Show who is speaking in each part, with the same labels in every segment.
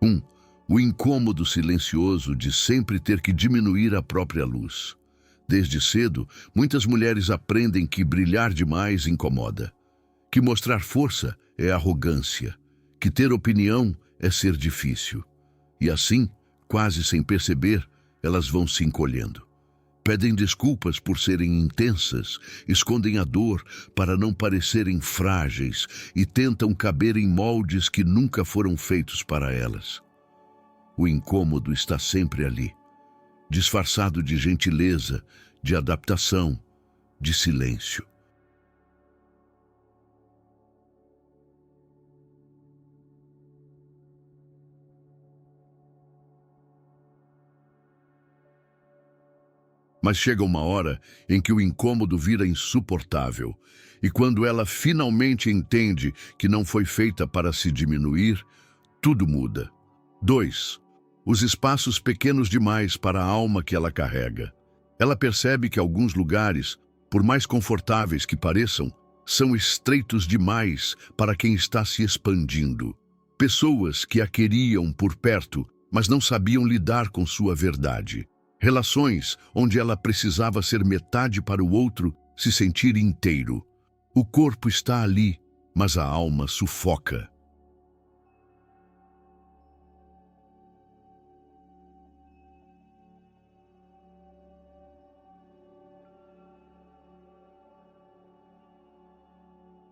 Speaker 1: Um, o incômodo silencioso de sempre ter que diminuir a própria luz. Desde cedo, muitas mulheres aprendem que brilhar demais incomoda, que mostrar força é arrogância, que ter opinião é ser difícil. E assim, quase sem perceber, elas vão se encolhendo. Pedem desculpas por serem intensas, escondem a dor para não parecerem frágeis e tentam caber em moldes que nunca foram feitos para elas. O incômodo está sempre ali, disfarçado de gentileza, de adaptação, de silêncio. Mas chega uma hora em que o incômodo vira insuportável, e quando ela finalmente entende que não foi feita para se diminuir, tudo muda. 2. Os espaços pequenos demais para a alma que ela carrega. Ela percebe que alguns lugares, por mais confortáveis que pareçam, são estreitos demais para quem está se expandindo. Pessoas que a queriam por perto, mas não sabiam lidar com sua verdade. Relações onde ela precisava ser metade para o outro se sentir inteiro. O corpo está ali, mas a alma sufoca.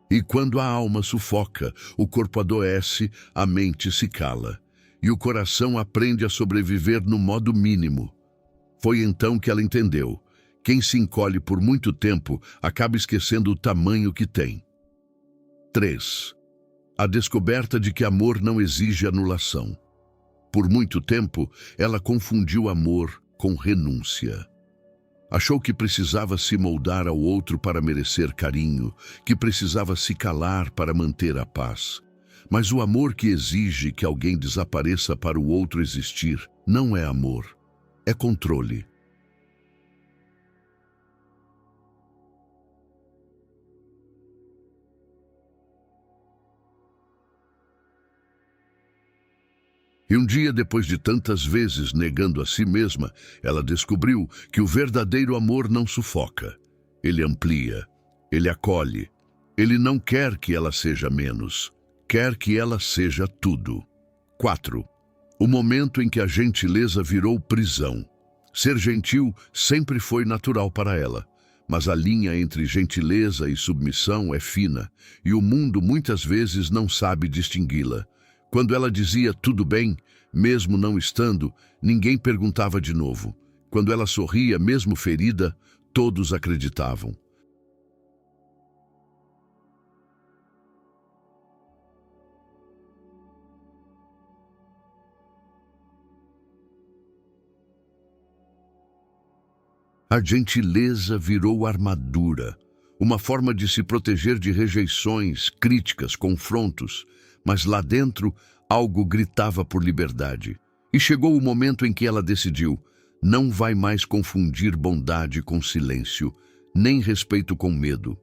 Speaker 1: E quando a alma sufoca, o corpo adoece, a mente se cala, e o coração aprende a sobreviver no modo mínimo. Foi então que ela entendeu: quem se encolhe por muito tempo acaba esquecendo o tamanho que tem. 3. A descoberta de que amor não exige anulação. Por muito tempo, ela confundiu amor com renúncia. Achou que precisava se moldar ao outro para merecer carinho, que precisava se calar para manter a paz. Mas o amor que exige que alguém desapareça para o outro existir não é amor, é controle. E um dia, depois de tantas vezes negando a si mesma, ela descobriu que o verdadeiro amor não sufoca. Ele amplia, ele acolhe. Ele não quer que ela seja menos, quer que ela seja tudo. 4. O momento em que a gentileza virou prisão. Ser gentil sempre foi natural para ela, mas a linha entre gentileza e submissão é fina, e o mundo muitas vezes não sabe distingui-la. Quando ela dizia tudo bem, mesmo não estando, ninguém perguntava de novo. Quando ela sorria, mesmo ferida, todos acreditavam. A gentileza virou armadura, uma forma de se proteger de rejeições, críticas, confrontos, mas lá dentro algo gritava por liberdade. E chegou o momento em que ela decidiu: não vai mais confundir bondade com silêncio, nem respeito com medo.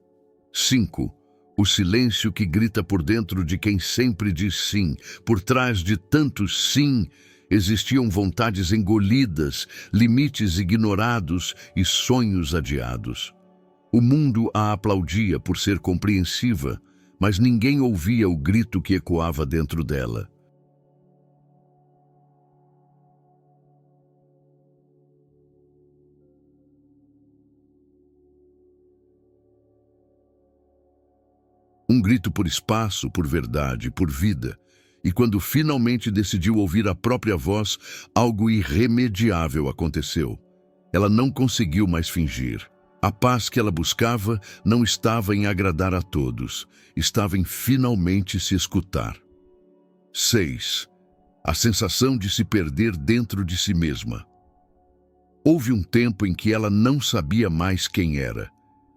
Speaker 1: 5. O silêncio que grita por dentro de quem sempre diz sim. Por trás de tantos sim, existiam vontades engolidas, limites ignorados e sonhos adiados. O mundo a aplaudia por ser compreensiva, mas ninguém ouvia o grito que ecoava dentro dela. Um grito por espaço, por verdade, por vida. E quando finalmente decidiu ouvir a própria voz, algo irremediável aconteceu. Ela não conseguiu mais fingir. A paz que ela buscava não estava em agradar a todos, estava em finalmente se escutar. 6. A sensação de se perder dentro de si mesma. Houve um tempo em que ela não sabia mais quem era.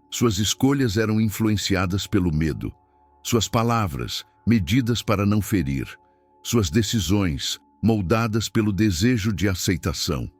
Speaker 1: Suas escolhas eram influenciadas pelo medo. Suas palavras, medidas para não ferir. Suas decisões, moldadas pelo desejo de aceitação.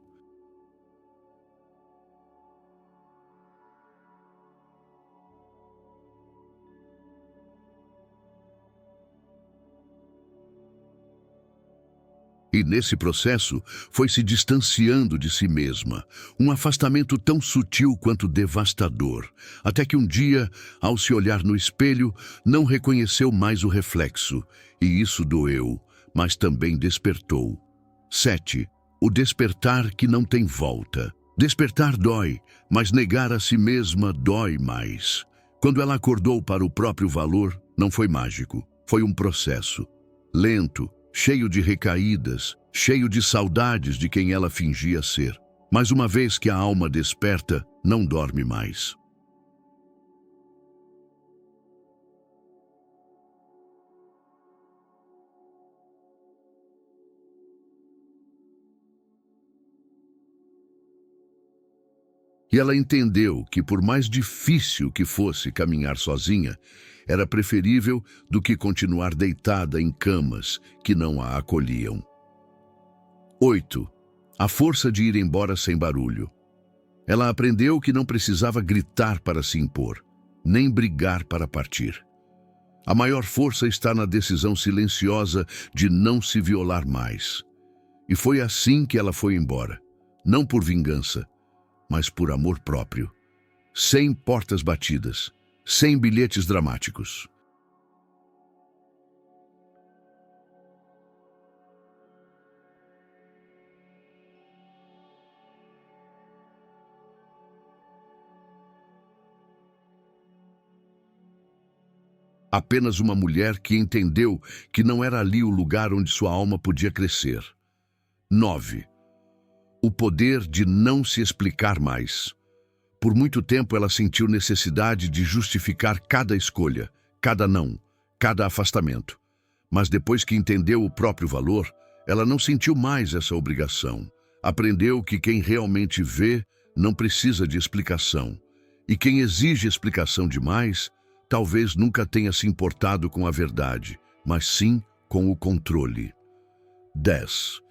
Speaker 1: E nesse processo foi se distanciando de si mesma, um afastamento tão sutil quanto devastador, até que um dia, ao se olhar no espelho, não reconheceu mais o reflexo, e isso doeu, mas também despertou. 7. O despertar que não tem volta. Despertar dói, mas negar a si mesma dói mais. Quando ela acordou para o próprio valor, não foi mágico, foi um processo. Lento, cheio de recaídas, cheio de saudades de quem ela fingia ser. Mas uma vez que a alma desperta, não dorme mais. E ela entendeu que, por mais difícil que fosse caminhar sozinha, era preferível do que continuar deitada em camas que não a acolhiam. 8. A força de ir embora sem barulho. Ela aprendeu que não precisava gritar para se impor, nem brigar para partir. A maior força está na decisão silenciosa de não se violar mais. E foi assim que ela foi embora, não por vingança, mas por amor próprio, sem portas batidas, sem bilhetes dramáticos. Apenas uma mulher que entendeu que não era ali o lugar onde sua alma podia crescer. 9. O poder de não se explicar mais. Por muito tempo ela sentiu necessidade de justificar cada escolha, cada não, cada afastamento. Mas depois que entendeu o próprio valor, ela não sentiu mais essa obrigação. Aprendeu que quem realmente vê não precisa de explicação. E quem exige explicação demais, talvez nunca tenha se importado com a verdade, mas sim com o controle. 10.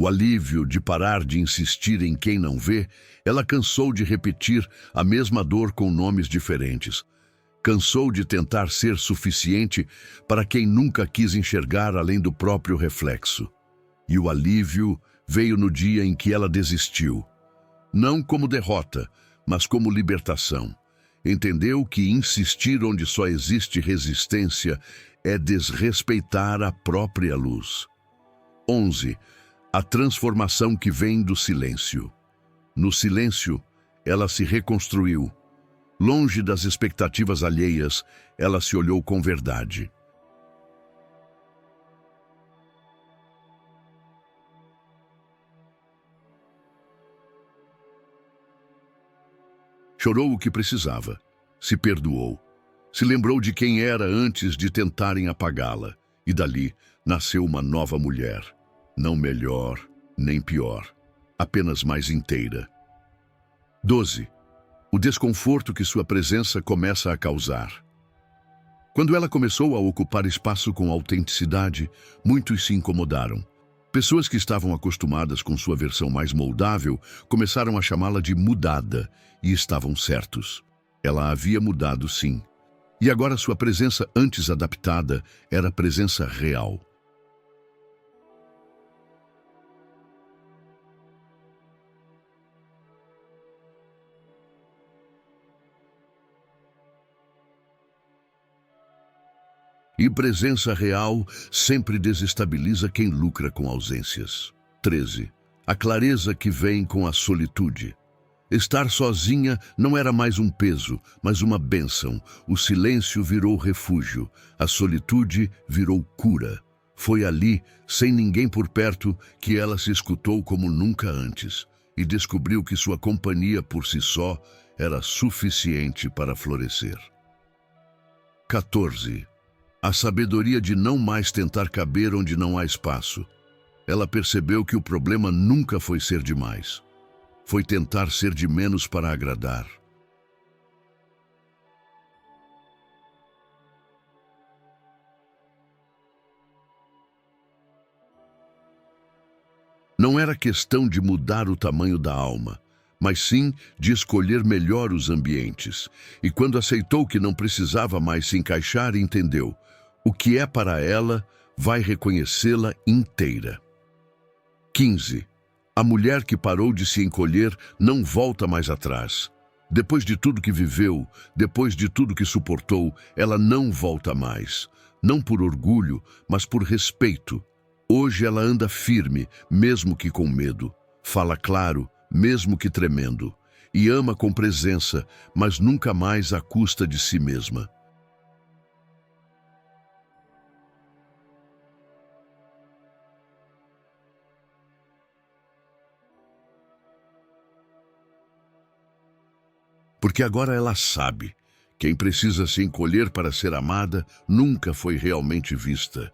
Speaker 1: O alívio de parar de insistir em quem não vê, ela cansou de repetir a mesma dor com nomes diferentes. Cansou de tentar ser suficiente para quem nunca quis enxergar além do próprio reflexo. E o alívio veio no dia em que ela desistiu. Não como derrota, mas como libertação. Entendeu que insistir onde só existe resistência é desrespeitar a própria luz. 11. A transformação que vem do silêncio. No silêncio, ela se reconstruiu. Longe das expectativas alheias, ela se olhou com verdade. Chorou o que precisava, se perdoou, se lembrou de quem era antes de tentarem apagá-la, e dali nasceu uma nova mulher, não melhor nem pior, apenas mais inteira. 12. O desconforto que sua presença começa a causar. Quando ela começou a ocupar espaço com autenticidade, muitos se incomodaram. Pessoas que estavam acostumadas com sua versão mais moldável começaram a chamá-la de mudada, e estavam certos. Ela havia mudado, sim. E agora sua presença antes adaptada era presença real. E presença real sempre desestabiliza quem lucra com ausências. 13. A clareza que vem com a solitude. Estar sozinha não era mais um peso, mas uma bênção. O silêncio virou refúgio, a solitude virou cura. Foi ali, sem ninguém por perto, que ela se escutou como nunca antes e descobriu que sua companhia por si só era suficiente para florescer. 14. A sabedoria de não mais tentar caber onde não há espaço. Ela percebeu que o problema nunca foi ser demais. Foi tentar ser de menos para agradar. Não era questão de mudar o tamanho da alma, mas sim de escolher melhor os ambientes. E quando aceitou que não precisava mais se encaixar, entendeu: o que é para ela vai reconhecê-la inteira. 15. A mulher que parou de se encolher não volta mais atrás. Depois de tudo que viveu, depois de tudo que suportou, ela não volta mais. Não por orgulho, mas por respeito. Hoje ela anda firme, mesmo que com medo. Fala claro, mesmo que tremendo. E ama com presença, mas nunca mais à custa de si mesma. Porque agora ela sabe: quem precisa se encolher para ser amada nunca foi realmente vista.